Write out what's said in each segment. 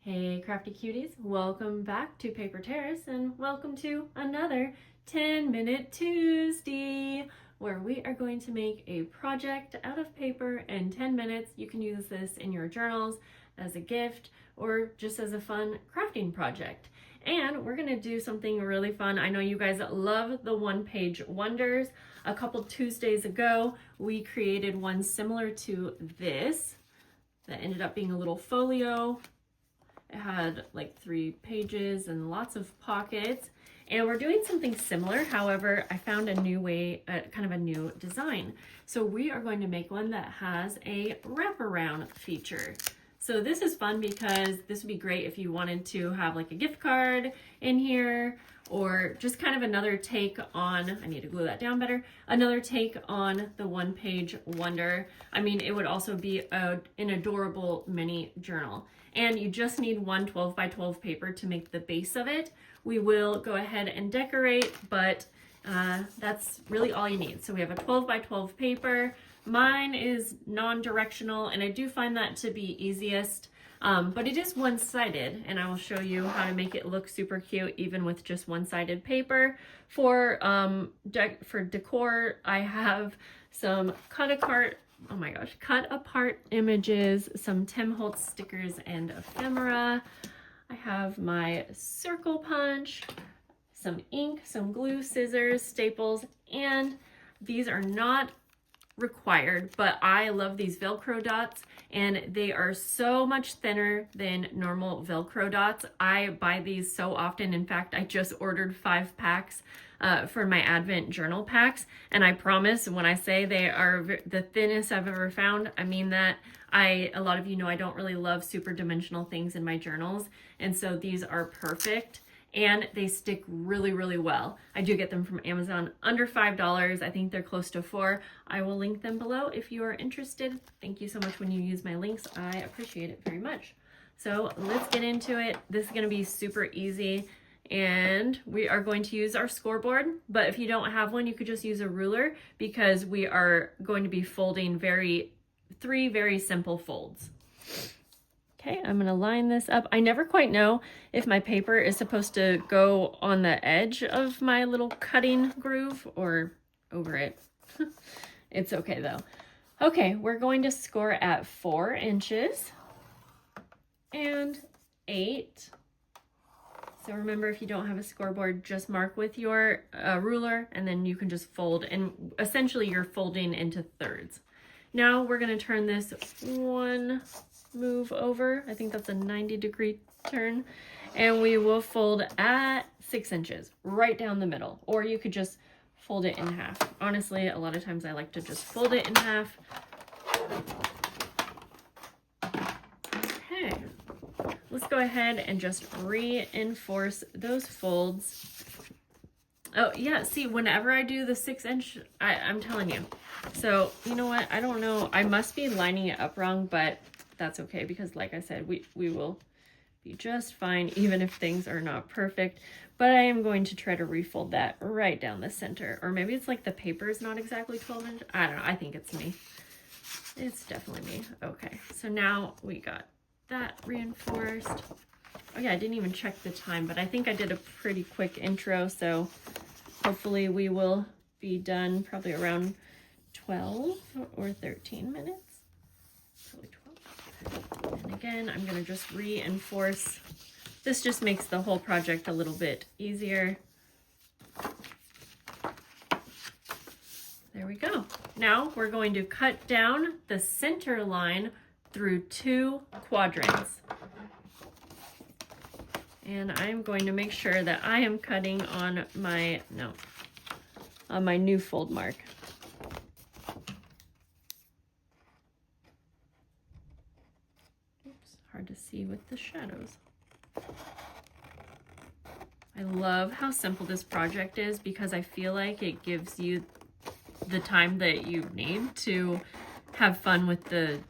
Hey crafty cuties, welcome back to Paper Terrace and welcome to another 10-minute Tuesday where we are going to make a project out of paper in 10 minutes. You can use this in your journals as a gift or just as a fun crafting project. And we're gonna do something really fun. I know you guys love the one-page wonders. A couple Tuesdays ago, we created one similar to this that ended up being a little folio. It had like 3 pages and lots of pockets. And we're doing something similar. However, I found a new way, kind of a new design. So we are going to make one that has a wraparound feature. So this is fun because this would be great if you wanted to have like a gift card in here, or just kind of another take on, I need to glue that down better, another take on the one-page wonder. I mean, it would also be an adorable mini journal. And you just need one 12 by 12 paper to make the base of it. We will go ahead and decorate, but that's really all you need. So we have a 12 by 12 paper. Mine is non-directional, and I do find that to be easiest, but it is one-sided, and I will show you how to make it look super cute even with just one-sided paper. For decor, I have some cut apart images, some Tim Holtz stickers and ephemera. I have my circle punch, some ink, some glue, scissors, staples, and these are not required, but I love these Velcro dots, and they are so much thinner than normal Velcro dots. I buy these so often. In fact, I just ordered 5 packs for my Advent journal packs, and I promise when I say they are the thinnest I've ever found, I mean that. A lot of you know I don't really love super dimensional things in my journals, and so these are perfect. And they stick really, really well. I do get them from Amazon under $5. I think they're close to $4. I will link them below if you are interested. Thank you so much when you use my links. I appreciate it very much. So let's get into it. This is gonna be super easy. And we are going to use our scoreboard, but if you don't have one, you could just use a ruler because we are going to be folding 3 very simple folds. Okay, I'm gonna line this up. I never quite know if my paper is supposed to go on the edge of my little cutting groove or over it. It's okay though. Okay, we're going to score at 4 inches and 8. So remember, if you don't have a scoreboard, just mark with your ruler, and then you can just fold, and essentially you're folding into thirds. Now we're gonna turn this one move over. I think that's a 90-degree turn, and we will fold at 6 inches right down the middle, or you could just fold it in half. Honestly, a lot of times I like to just fold it in half. Okay, let's go ahead and just reinforce those folds. Oh yeah, see, whenever I do the 6 inch, I'm telling you. So you know what, I don't know, I must be lining it up wrong, but that's okay, because like I said, we will be just fine even if things are not perfect. But I am going to try to refold that right down the center, or maybe it's like the paper is not exactly 12 inches. I don't know, I think it's me. It's definitely me. Okay, so now we got that reinforced. Oh yeah, I didn't even check the time, but I think I did a pretty quick intro, so hopefully we will be done probably around 12 or 13 minutes. Probably 12. And again, I'm gonna just reinforce. This just makes the whole project a little bit easier. There we go. Now we're going to cut down the center line through 2 quadrants. And I'm going to make sure that I am cutting on my new fold mark. Oops, hard to see with the shadows. I love how simple this project is because I feel like it gives you the time that you need to have fun with the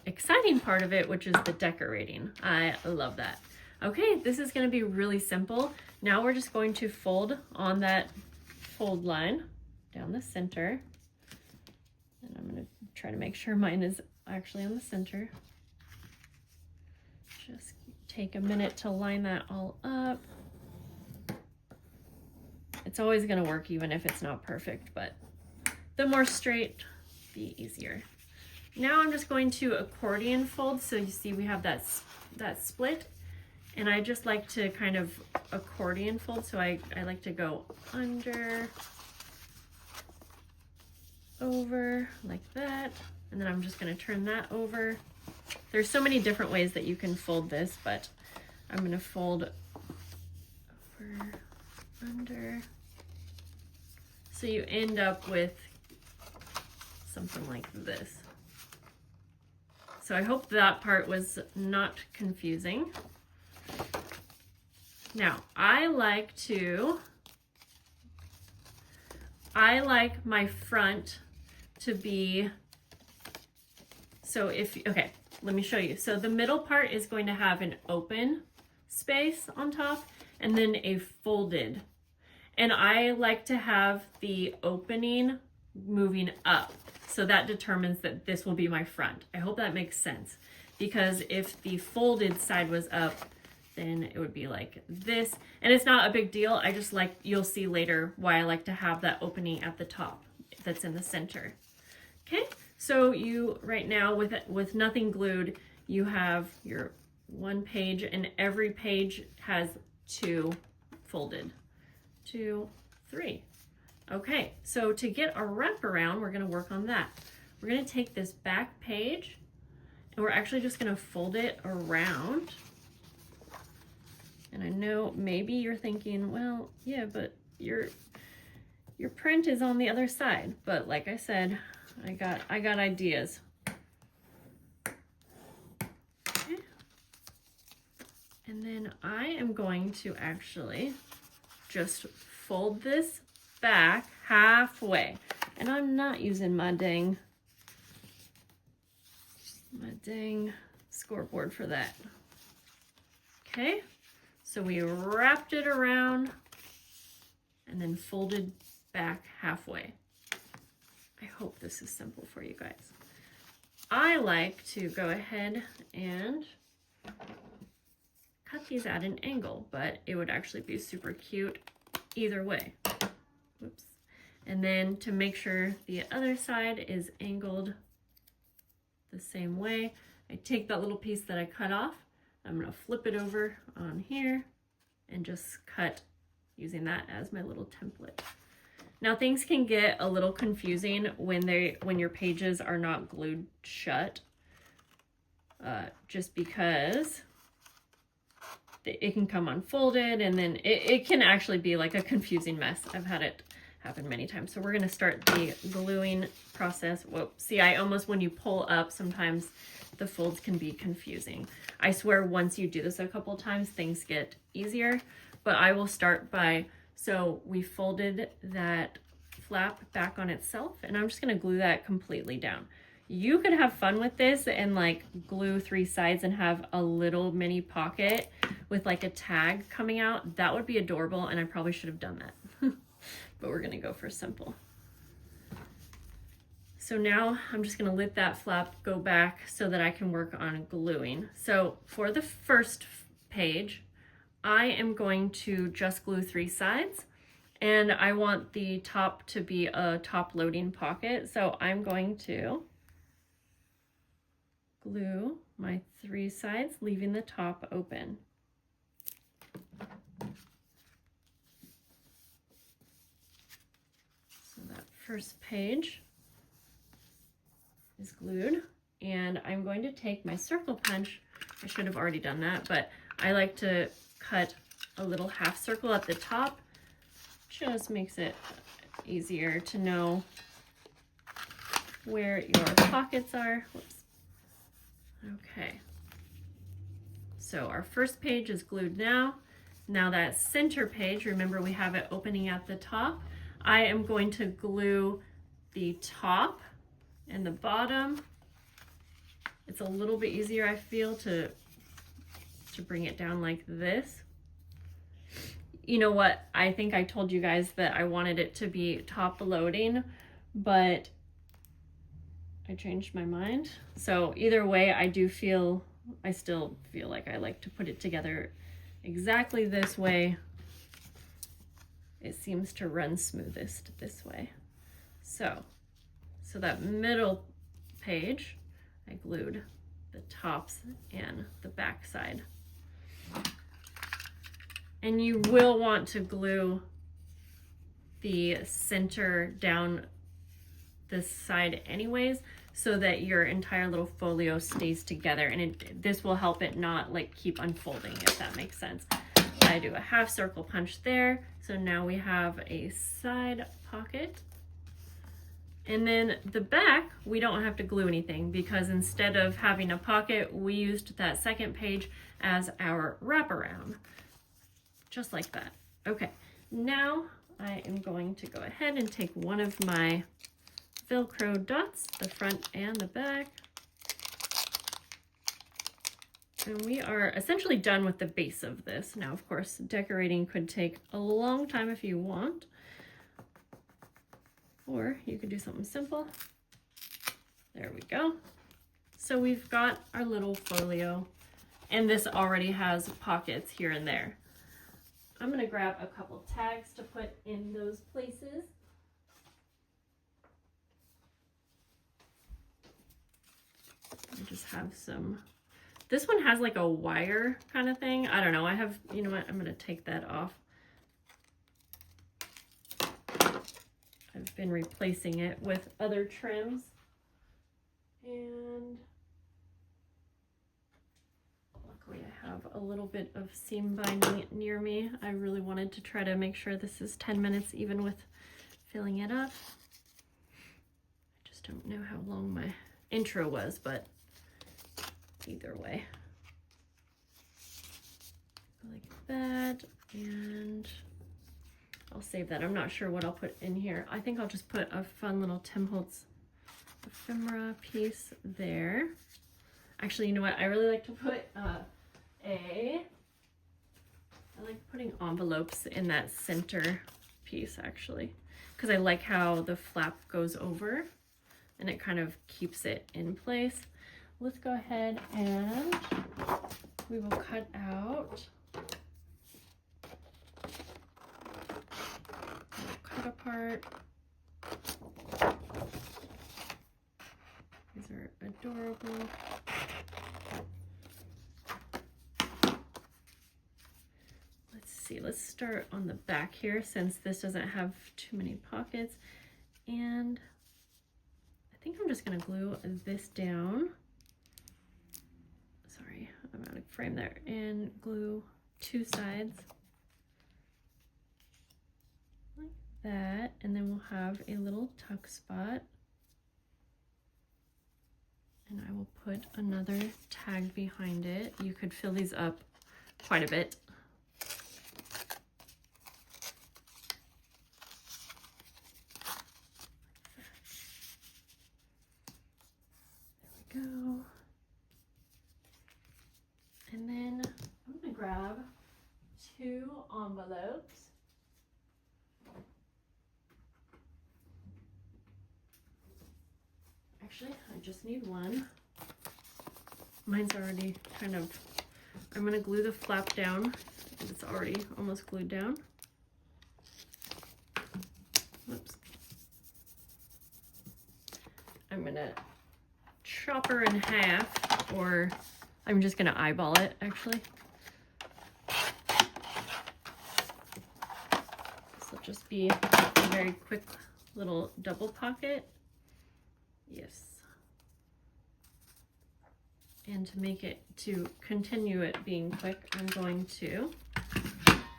exciting part of it, which is the decorating. I love that. Okay, this is going to be really simple. Now we're just going to fold on that fold line down the center. And I'm going to try to make sure mine is actually on the center. Just keep take a minute to line that all up. It's always going to work even if it's not perfect, but the more straight, the easier. Now I'm just going to accordion fold. So you see we have that split, and I just like to kind of accordion fold. So I like to go under, over like that, and then I'm just going to turn that over. There's so many different ways that you can fold this, but I'm going to fold over, under. So you end up with something like this. So I hope that part was not confusing. Now, I like my front to be, so okay, let me show you. So the middle part is going to have an open space on top and then a folded. And I like to have the opening moving up. So that determines that this will be my front. I hope that makes sense. Because if the folded side was up, then it would be like this. And it's not a big deal. I just like, you'll see later why I like to have that opening at the top that's in the center. Okay, so you, right now with nothing glued, you have your one page, and every page has 2 folded. 2, 3. Okay, so to get our wraparound, we're going to work on that. We're going to take this back page, and we're actually just going to fold it around. And I know maybe you're thinking, well, yeah, but your print is on the other side. But like I said, I got ideas. Okay. And then I am going to actually just fold this back halfway. And I'm not using my dang scoreboard for that. Okay, so we wrapped it around and then folded back halfway. I hope this is simple for you guys. I like to go ahead and cut these at an angle, but it would actually be super cute either way. Whoops. And then to make sure the other side is angled the same way, I take that little piece that I cut off, I'm going to flip it over on here and just cut using that as my little template. Now things can get a little confusing when your pages are not glued shut, just because it can come unfolded, and then it can actually be like a confusing mess. I've had it happen many times. So we're going to start the gluing process. Whoa, see, when you pull up, sometimes the folds can be confusing. I swear once you do this a couple times, things get easier. But I will start by, so we folded that flap back on itself, and I'm just going to glue that completely down. You could have fun with this and like glue 3 sides and have a little mini pocket with like a tag coming out. That would be adorable, and I probably should have done that. But we're going to go for simple. So now I'm just going to let that flap go back so that I can work on gluing. So for the first page, I am going to just glue 3 sides, and I want the top to be a top loading pocket. So I'm going to glue my 3 sides, leaving the top open. So that first page is glued, and I'm going to take my circle punch. I should have already done that, but I like to cut a little half circle at the top. Just makes it easier to know where your pockets are. Whoops. Okay, so our first page is glued now. Now that center page, remember we have it opening at the top. I am going to glue the top and the bottom. It's a little bit easier, I feel, to bring it down like this. You know what? I think I told you guys that I wanted it to be top loading, but I changed my mind. So either way, I do feel I still feel like I like to put it together exactly this way. It seems to run smoothest this way. So that middle page, I glued the tops and the back side. And you will want to glue the center down this side anyways, so that your entire little folio stays together, and this will help it not like keep unfolding, if that makes sense. I do a half circle punch there, so now we have a side pocket. And then the back, we don't have to glue anything, because instead of having a pocket, we used that second page as our wraparound, just like that. Okay, now I am going to go ahead and take one of my Velcro dots, the front and the back. And we are essentially done with the base of this. Now, of course, decorating could take a long time if you want, or you could do something simple. There we go. So we've got our little folio, and this already has pockets here and there. I'm gonna grab a couple tags to put in those places. I just have some, this one has like a wire kind of thing. I don't know, I have, you know what, I'm gonna take that off. I've been replacing it with other trims. And luckily I have a little bit of seam binding near me. I really wanted to try to make sure this is 10 minutes even with filling it up. I just don't know how long my intro was, but either way. Like that, and I'll save that. I'm not sure what I'll put in here. I think I'll just put a fun little Tim Holtz ephemera piece there. Actually, you know what? I really like to put I like putting envelopes in that center piece, actually, because I like how the flap goes over and it kind of keeps it in place. Let's go ahead and we will cut out, cut apart. These are adorable. Let's see, let's start on the back here since this doesn't have too many pockets. And I think I'm just gonna glue this down. Sorry, I'm out of frame there. And glue two sides like that. And then we'll have a little tuck spot. And I will put another tag behind it. You could fill these up quite a bit. There we go. And then I'm gonna grab two envelopes. Actually, I just need one. Mine's already kind of, I'm gonna glue the flap down. It's already almost glued down. Oops. I'm gonna chop her in half, or I'm just gonna eyeball it, actually. This will just be a very quick little double pocket. Yes. And to make it, to continue it being quick, I'm going to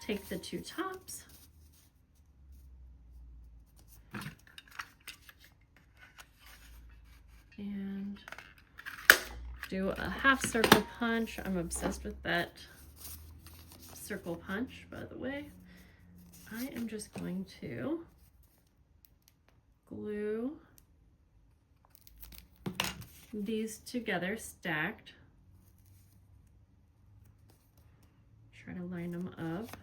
take the two tops and do a half circle punch. I'm obsessed with that circle punch, by the way. I am just going to glue these together stacked. Try to line them up.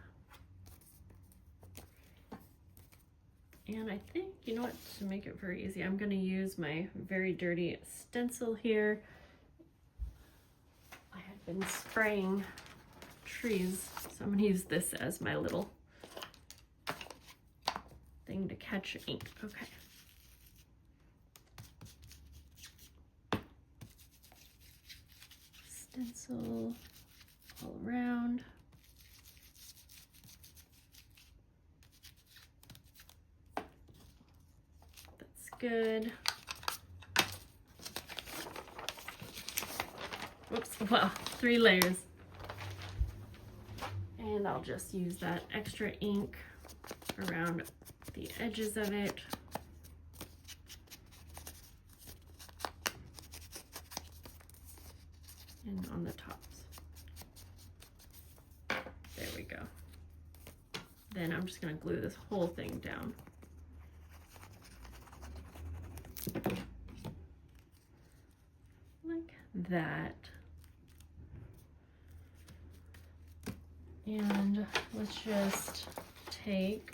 And I think, you know what, to make it very easy, I'm going to use my very dirty stencil here. been spraying trees, so I'm gonna use this as my little thing to catch ink. Okay. Stencil all around. That's good. Whoops, wow, 3 layers. And I'll just use that extra ink around the edges of it. And on the tops. There we go. Then I'm just gonna glue this whole thing down. Like that. And let's just take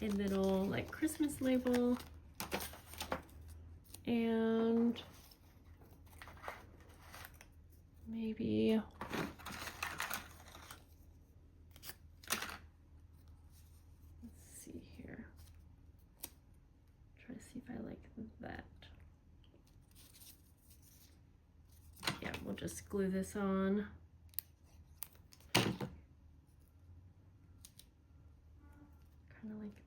a little like Christmas label and maybe let's see here. Try to see if I like that. Yeah, we'll just glue this on. Kind of like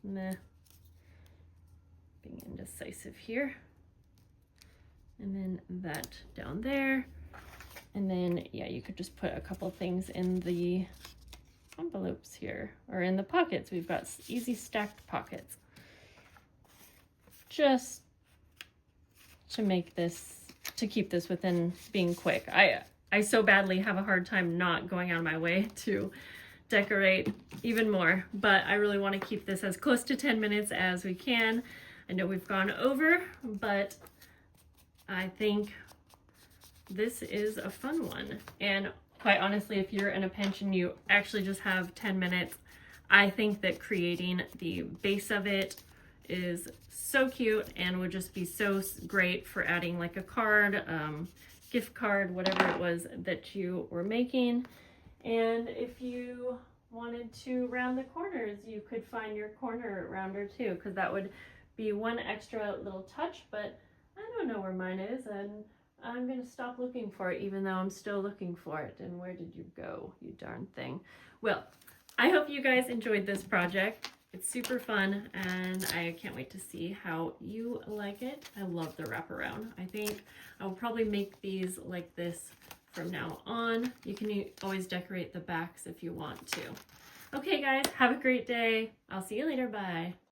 meh. Being indecisive here. And then that down there. And then, yeah, you could just put a couple things in the envelopes here, or in the pockets. We've got easy stacked pockets. Just to make this, to keep this within being quick. I so badly have a hard time not going out of my way to decorate even more, but I really want to keep this as close to 10 minutes as we can. I know we've gone over, but I think this is a fun one. And quite honestly, if you're in a pinch and you actually just have 10 minutes, I think that creating the base of it is so cute and would just be so great for adding like a card, gift card, whatever it was that you were making. And if you wanted to round the corners, you could find your corner rounder too, because that would be one extra little touch, but I don't know where mine is, and I'm gonna stop looking for it even though I'm still looking for it. And where did you go, you darn thing? Well, I hope you guys enjoyed this project. It's super fun and I can't wait to see how you like it. I love the wraparound. I think I will probably make these like this from now on. You can always decorate the backs if you want to. Okay guys, have a great day. I'll see you later, bye.